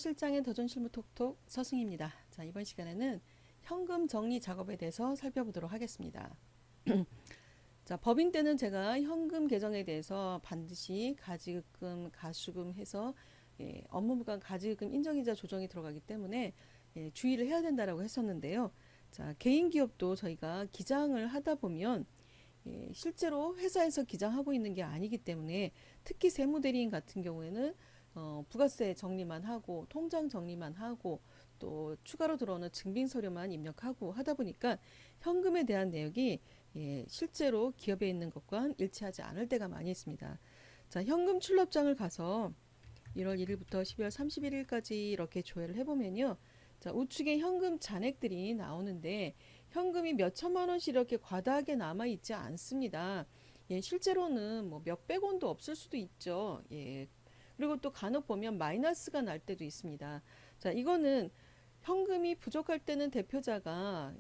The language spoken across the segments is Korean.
서실장의 더존실무 톡톡 서승입니다. 자, 이번 시간에는 현금 정리 작업에 대해서 살펴보도록 하겠습니다. 자, 법인 때는 제가 현금 계정에 대해서 반드시 가지급금, 가수금 해서 업무부가 가지급금 인정이자 조정이 들어가기 때문에 주의를 해야 된다라고 했었는데요. 자, 개인 기업도 저희가 기장을 하다 보면 실제로 회사에서 기장하고 있는 게 아니기 때문에 특히 세무대리인 같은 경우에는 부가세 정리만 하고 통장 정리만 하고 또 추가로 들어오는 증빙서류만 입력하고 하다 보니까 현금에 대한 내역이 실제로 기업에 있는 것과 일치하지 않을 때가 많이 있습니다. 자, 현금 출납장을 가서 1월 1일부터 12월 31일까지 이렇게 조회를 해보면요. 자, 우측에 현금 잔액들이 나오는데 현금이 몇 천만 원씩 이렇게 과다하게 남아 있지 않습니다. 실제로는 뭐 몇백 원도 없을 수도 있죠. 그리고 또 간혹 보면 마이너스가 날 때도 있습니다. 자, 이거는 현금이 부족할 때는 대표자가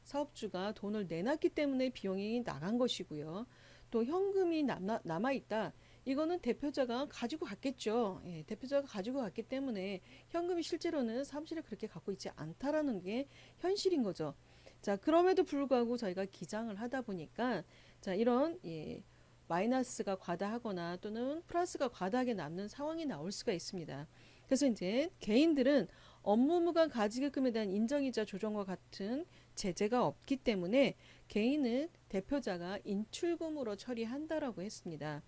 사업주가 돈을 내놨기 때문에 비용이 나간 것이고요. 또 현금이 남아 있다. 이거는 대표자가 가지고 갔겠죠. 대표자가 가지고 갔기 때문에 현금이 실제로는 사무실에 그렇게 갖고 있지 않다라는 게 현실인 거죠. 자, 그럼에도 불구하고 저희가 기장을 하다 보니까 자, 이런 마이너스가 과다하거나 또는 플러스가 과다하게 남는 상황이 나올 수가 있습니다. 그래서 이제 개인들은 업무무관 가지급금에 대한 인정이자 조정과 같은 제재가 없기 때문에 개인은 대표자가 인출금으로 처리한다라고 했습니다.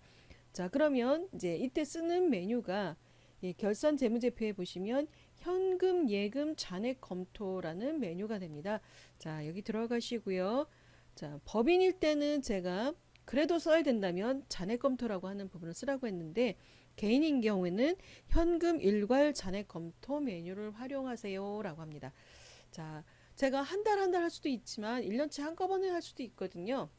자, 그러면 이제 이때 쓰는 메뉴가 결산 재무제표에 보시면 현금 예금 잔액 검토라는 메뉴가 됩니다. 자, 여기 들어가시고요. 자, 법인일 때는 제가 그래도 써야 된다면 잔액 검토라고 하는 부분을 쓰라고 했는데 개인인 경우에는 현금 일괄 잔액 검토 메뉴를 활용하세요 라고 합니다. 자, 제가 한 달 한 달 할 수도 있지만 1년치 한꺼번에 할 수도 있거든요.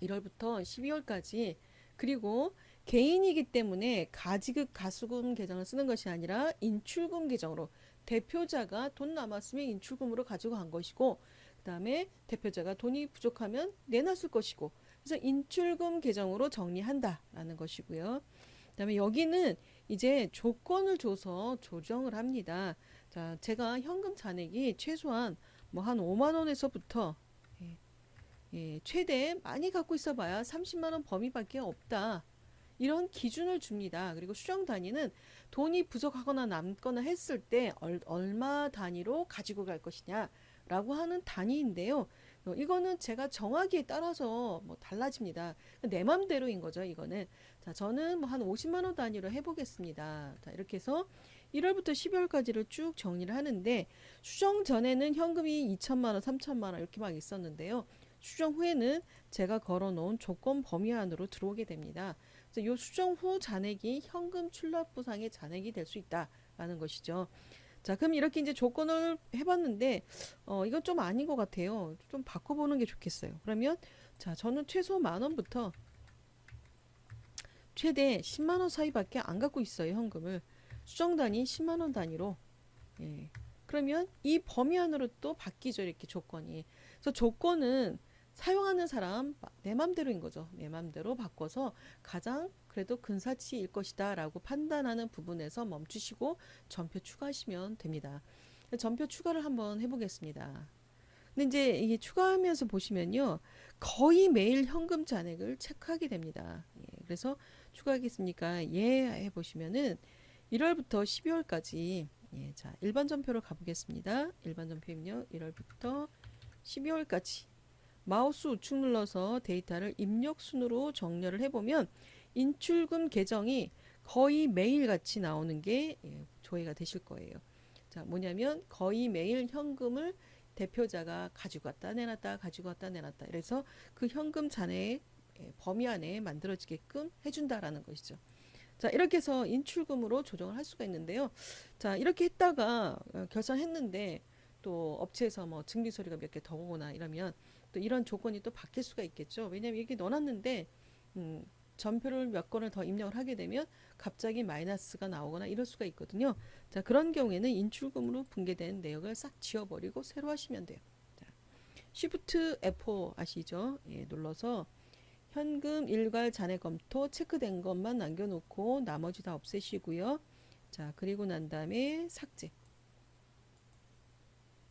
1월부터 12월까지. 그리고 개인이기 때문에 가지급 가수금 계정을 쓰는 것이 아니라 인출금 계정으로 대표자가 돈 남았으면 인출금으로 가지고 간 것이고 그 다음에 대표자가 돈이 부족하면 내놨을 것이고 그래서 인출금 계정으로 정리한다라는 것이고요. 그 다음에 여기는 이제 조건을 줘서 조정을 합니다. 자, 제가 현금 잔액이 최소한 뭐 한 5만 원에서부터 최대 많이 갖고 있어 봐야 30만 원 범위밖에 없다. 이런 기준을 줍니다. 그리고 수정 단위는 돈이 부족하거나 남거나 했을 때 얼마 단위로 가지고 갈 것이냐 라고 하는 단위인데요. 이거는 제가 정하기에 따라서 뭐 달라집니다. 내 맘대로인 거죠. 이거는. 자, 저는 뭐 한 50만 원 단위로 해보겠습니다. 자, 이렇게 해서 1월부터 12월까지를 쭉 정리를 하는데 수정 전에는 현금이 2천만 원, 3천만 원 이렇게 막 있었는데요. 수정 후에는 제가 걸어놓은 조건 범위 안으로 들어오게 됩니다. 그래서 이 수정 후 잔액이 현금 출납부상의 잔액이 될 수 있다라는 것이죠. 자, 그럼 이렇게 이제 조건을 해봤는데 이건 좀 아닌 것 같아요. 좀 바꿔보는 게 좋겠어요. 그러면 자, 저는 최소 만 원부터 최대 10만 원 사이밖에 안 갖고 있어요. 현금을. 수정 단위 10만 원 단위로. 그러면 이 범위 안으로 또 바뀌죠. 이렇게 조건이. 그래서 조건은 사용하는 사람 내 맘대로인 거죠. 내 맘대로 바꿔서 가장 그래도 근사치일 것이다 라고 판단하는 부분에서 멈추시고 전표 추가하시면 됩니다. 전표 추가를 한번 해보겠습니다. 근데 이제 이게 추가하면서 보시면요. 거의 매일 현금 잔액을 체크하게 됩니다. 그래서 추가하겠습니까? 해보시면은 1월부터 12월까지 자, 일반 전표로 가보겠습니다. 일반 전표는요. 1월부터 12월까지 마우스 우측 눌러서 데이터를 입력 순으로 정렬을 해보면 인출금 계정이 거의 매일같이 나오는 게 조회가 되실 거예요. 자, 뭐냐면 거의 매일 현금을 대표자가 가지고 왔다 내놨다 가지고 왔다 내놨다 그래서 그 현금 잔액 범위 안에 만들어지게끔 해준다라는 것이죠. 자, 이렇게 해서 인출금으로 조정을 할 수가 있는데요. 자, 이렇게 했다가 결산했는데 또 업체에서 뭐 증빙서류가 몇 개 더 오거나 이러면 또 이런 조건이 또 바뀔 수가 있겠죠. 왜냐면 이게 넣어놨는데 전표를 몇 건을 더 입력을 하게 되면 갑자기 마이너스가 나오거나 이럴 수가 있거든요. 자, 그런 경우에는 인출금으로 분괴된 내역을 싹 지워버리고 새로 하시면 돼요. 자, Shift F4 아시죠? 눌러서 현금 일괄 잔액 검토 체크된 것만 남겨놓고 나머지 다 없애시고요. 자, 그리고 난 다음에 삭제.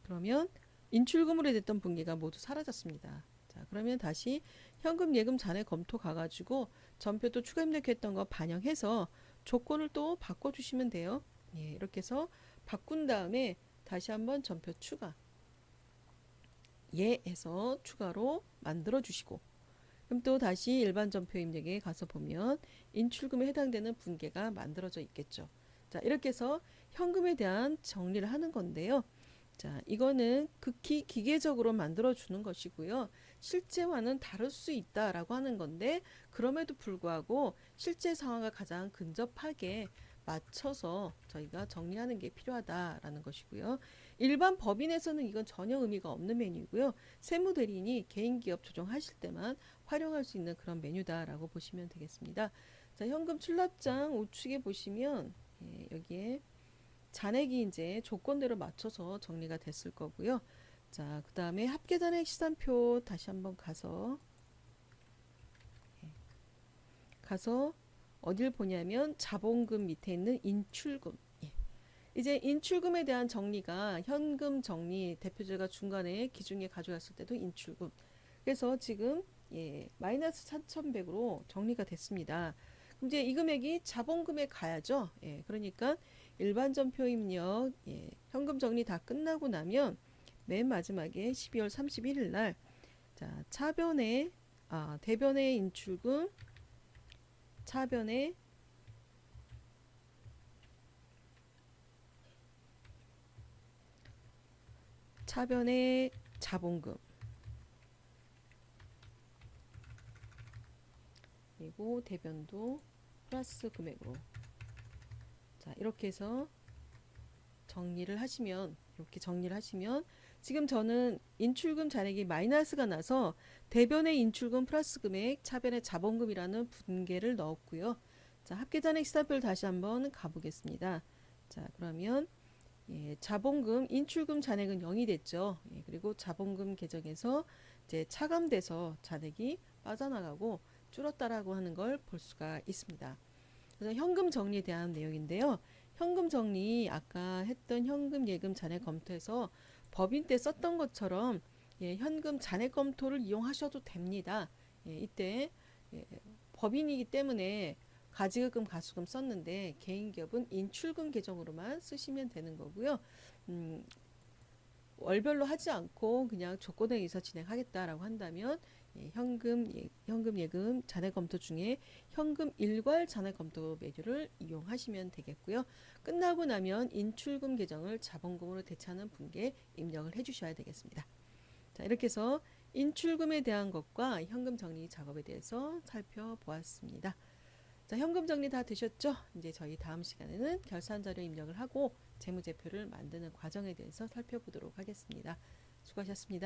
그러면 인출금으로 됐던 분기가 모두 사라졌습니다. 자, 그러면 다시 현금, 예금, 잔액 검토 가가지고 전표 또 추가 입력했던 거 반영해서 조건을 또 바꿔주시면 돼요. 예, 이렇게 해서 바꾼 다음에 다시 한번 전표 추가. 예 해서 추가로 만들어 주시고, 그럼 또 다시 일반 전표 입력에 가서 보면 인출금에 해당되는 분계가 만들어져 있겠죠. 자, 이렇게 해서 현금에 대한 정리를 하는 건데요. 자, 이거는 극히 기계적으로 만들어 주는 것이고요. 실제와는 다를 수 있다라고 하는 건데, 그럼에도 불구하고 실제 상황과 가장 근접하게 맞춰서 저희가 정리하는 게 필요하다라는 것이고요. 일반 법인에서는 이건 전혀 의미가 없는 메뉴이고요. 세무대리인이 개인기업 조정하실 때만 활용할 수 있는 그런 메뉴다라고 보시면 되겠습니다. 자, 현금 출납장 우측에 보시면 예, 여기에 잔액이 이제 조건대로 맞춰서 정리가 됐을 거고요. 자, 그 다음에 합계잔액 시산표 다시 한번 가서 어딜 보냐면 자본금 밑에 있는 인출금. 예. 이제 인출금에 대한 정리가 현금 정리 대표자가 중간에 기준에 가져갔을 때도 인출금. 그래서 지금 예, 마이너스 4,100으로 정리가 됐습니다. 그럼 이제 이 금액이 자본금에 가야죠. 예, 그러니까 일반 전표 입력, 예, 현금 정리 다 끝나고 나면 맨 마지막에 12월 31일 날 자, 대변의 인출금, 차변의 자본금, 그리고 대변도 플러스 금액으로 자, 이렇게 해서 이렇게 정리를 하시면 지금 저는 인출금 잔액이 마이너스가 나서 대변의 인출금 플러스 금액, 차변의 자본금이라는 분계를 넣었고요. 자, 합계잔액 시사표를 다시 한번 가보겠습니다. 자, 그러면 예, 자본금, 인출금 잔액은 0이 됐죠. 예, 그리고 자본금 계정에서 이제 차감돼서 잔액이 빠져나가고 줄었다라고 하는 걸 볼 수가 있습니다. 그래서 현금 정리에 대한 내용인데요. 현금 정리 아까 했던 현금 예금 잔액 검토에서 법인 때 썼던 것처럼 예, 현금 잔액 검토를 이용하셔도 됩니다. 예, 이때 예, 법인이기 때문에 가지금 가수금 썼는데 개인기업은 인출금 계정으로만 쓰시면 되는 거고요. 월별로 하지 않고 그냥 조건에 의해서 진행하겠다라고 한다면 예, 현금, 예금, 잔액 검토 중에 현금 일괄 잔액 검토 메뉴를 이용하시면 되겠고요. 끝나고 나면 인출금 계정을 자본금으로 대체하는 분께 입력을 해주셔야 되겠습니다. 자, 이렇게 해서 인출금에 대한 것과 현금 정리 작업에 대해서 살펴보았습니다. 자, 현금 정리 다 되셨죠? 이제 저희 다음 시간에는 결산 자료 입력을 하고 재무제표를 만드는 과정에 대해서 살펴보도록 하겠습니다. 수고하셨습니다.